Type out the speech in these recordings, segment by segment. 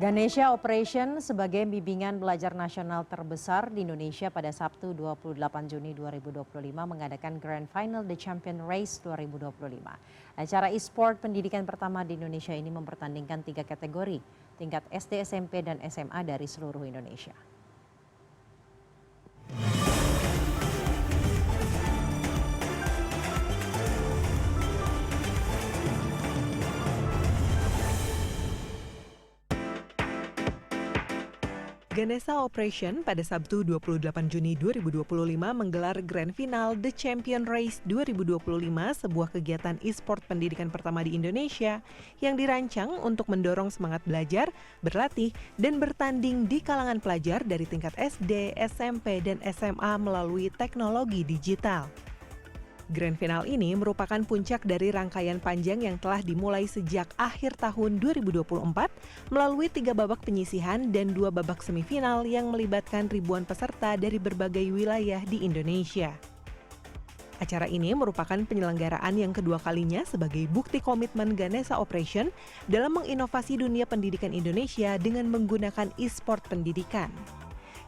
Ganesha Operation sebagai bimbingan belajar nasional terbesar di Indonesia pada Sabtu 28 Juni 2025 mengadakan Grand Final The Champion Race 2025. Acara e-sport pendidikan pertama di Indonesia ini mempertandingkan 3 kategori, tingkat SD, SMP, dan SMA dari seluruh Indonesia. Ganesha Operation pada Sabtu 28 Juni 2025 menggelar Grand Final The Champion Race 2025, sebuah kegiatan e-sport pendidikan pertama di Indonesia yang dirancang untuk mendorong semangat belajar, berlatih, dan bertanding di kalangan pelajar dari tingkat SD, SMP, dan SMA melalui teknologi digital. Grand Final ini merupakan puncak dari rangkaian panjang yang telah dimulai sejak akhir tahun 2024 melalui 3 babak penyisihan dan 2 babak semifinal yang melibatkan ribuan peserta dari berbagai wilayah di Indonesia. Acara ini merupakan penyelenggaraan yang kedua kalinya sebagai bukti komitmen Ganesha Operation dalam menginovasi dunia pendidikan Indonesia dengan menggunakan e-sport pendidikan.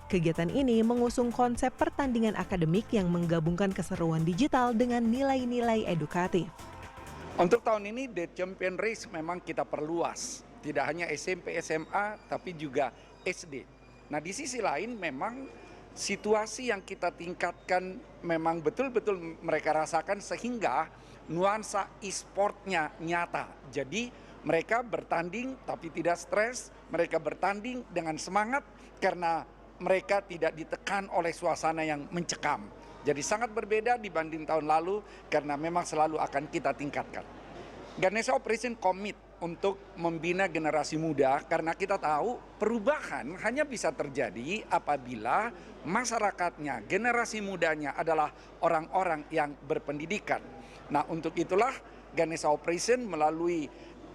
Kegiatan ini mengusung konsep pertandingan akademik yang menggabungkan keseruan digital dengan nilai-nilai edukatif. Untuk tahun ini The Champion Race memang kita perluas, tidak hanya SMP, SMA, tapi juga SD. Nah di sisi lain memang situasi yang kita tingkatkan memang betul-betul mereka rasakan sehingga nuansa e-sportnya nyata. Jadi mereka bertanding tapi tidak stres, mereka bertanding dengan semangat karena mereka tidak ditekan oleh suasana yang mencekam. Jadi sangat berbeda dibanding tahun lalu karena memang selalu akan kita tingkatkan. Ganesha Operation komit untuk membina generasi muda karena kita tahu perubahan hanya bisa terjadi apabila masyarakatnya, generasi mudanya adalah orang-orang yang berpendidikan. Nah untuk itulah Ganesha Operation melalui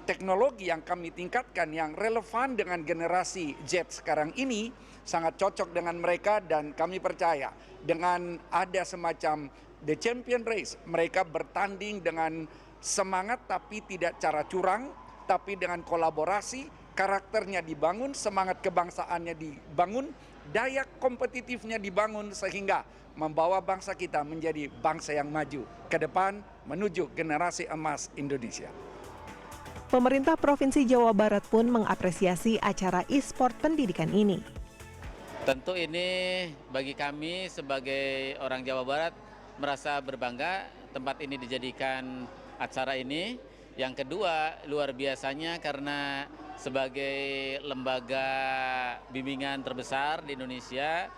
teknologi yang kami tingkatkan yang relevan dengan generasi Z sekarang ini sangat cocok dengan mereka dan kami percaya dengan ada semacam The Champion Race mereka bertanding dengan semangat tapi tidak cara curang tapi dengan kolaborasi, karakternya dibangun, semangat kebangsaannya dibangun, daya kompetitifnya dibangun sehingga membawa bangsa kita menjadi bangsa yang maju ke depan menuju generasi emas Indonesia. Pemerintah Provinsi Jawa Barat pun mengapresiasi acara e-sport pendidikan ini. Tentu ini bagi kami sebagai orang Jawa Barat merasa berbangga tempat ini dijadikan acara ini. Yang kedua luar biasanya karena sebagai lembaga bimbingan terbesar di Indonesia,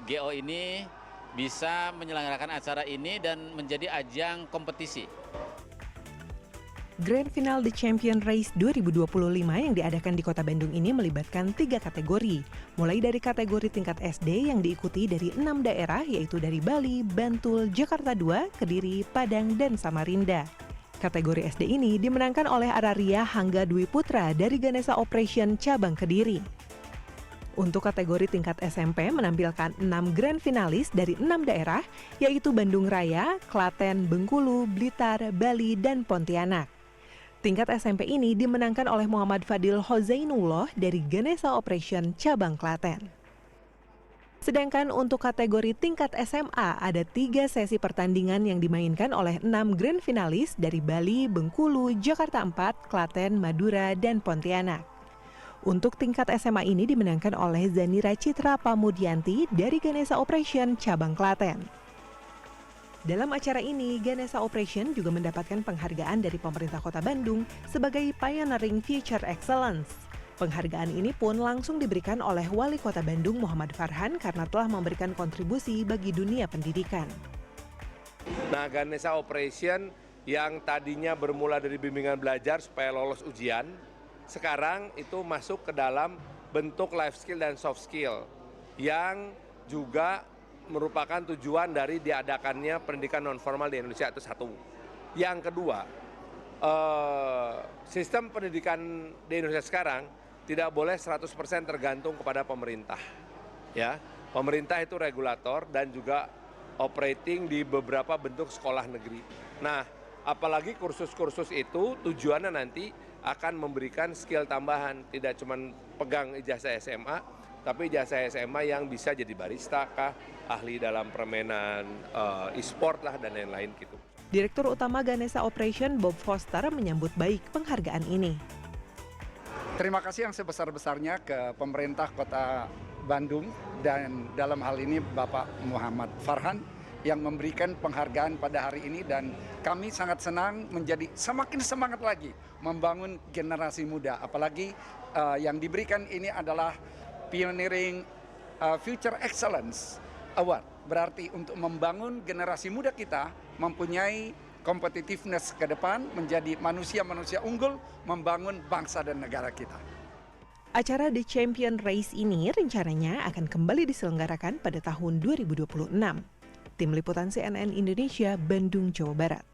GO ini bisa menyelenggarakan acara ini dan menjadi ajang kompetisi. Grand Final The Champion Race 2025 yang diadakan di Kota Bandung ini melibatkan 3 kategori, mulai dari kategori tingkat SD yang diikuti dari 6 daerah yaitu dari Bali, Bantul, Jakarta II, Kediri, Padang, dan Samarinda. Kategori SD ini dimenangkan oleh Araria Hangga Dwi Putra dari Ganesha Operation cabang Kediri. Untuk kategori tingkat SMP menampilkan 6 grand finalis dari 6 daerah yaitu Bandung Raya, Klaten, Bengkulu, Blitar, Bali, dan Pontianak. Tingkat SMP ini dimenangkan oleh Muhammad Fadil Hozainullah dari Ganesha Operation cabang Klaten. Sedangkan untuk kategori tingkat SMA ada 3 sesi pertandingan yang dimainkan oleh 6 grand finalis dari Bali, Bengkulu, Jakarta IV, Klaten, Madura, dan Pontianak. Untuk tingkat SMA ini dimenangkan oleh Zanira Citra Pamudianti dari Ganesha Operation cabang Klaten. Dalam acara ini, Ganesha Operation juga mendapatkan penghargaan dari pemerintah Kota Bandung sebagai Pioneering Future Excellence. Penghargaan ini pun langsung diberikan oleh Wali Kota Bandung Muhammad Farhan karena telah memberikan kontribusi bagi dunia pendidikan. Nah, Ganesha Operation yang tadinya bermula dari bimbingan belajar supaya lolos ujian, sekarang itu masuk ke dalam bentuk life skill dan soft skill yang juga merupakan tujuan dari diadakannya pendidikan non-formal di Indonesia itu satu. Yang kedua, sistem pendidikan di Indonesia sekarang tidak boleh 100% tergantung kepada pemerintah. Ya, pemerintah itu regulator dan juga operating di beberapa bentuk sekolah negeri. Nah, Apalagi kursus-kursus itu tujuannya nanti akan memberikan skill tambahan, tidak cuma pegang ijazah SMA, tapi ijazah SMA yang bisa jadi barista kah, ahli dalam permainan e-sport lah dan lain-lain gitu. Direktur Utama Ganesha Operation Bob Foster menyambut baik penghargaan ini. Terima kasih yang sebesar-besarnya ke pemerintah Kota Bandung dan dalam hal ini Bapak Muhammad Farhan yang memberikan penghargaan pada hari ini, dan kami sangat senang menjadi semakin semangat lagi membangun generasi muda. Apalagi yang diberikan ini adalah Pioneering Future Excellence Award. Berarti untuk membangun generasi muda kita mempunyai competitiveness ke depan, menjadi manusia-manusia unggul, membangun bangsa dan negara kita. Acara The Champion Race ini rencananya akan kembali diselenggarakan pada tahun 2026. Tim Liputan CNN Indonesia, Bandung, Jawa Barat.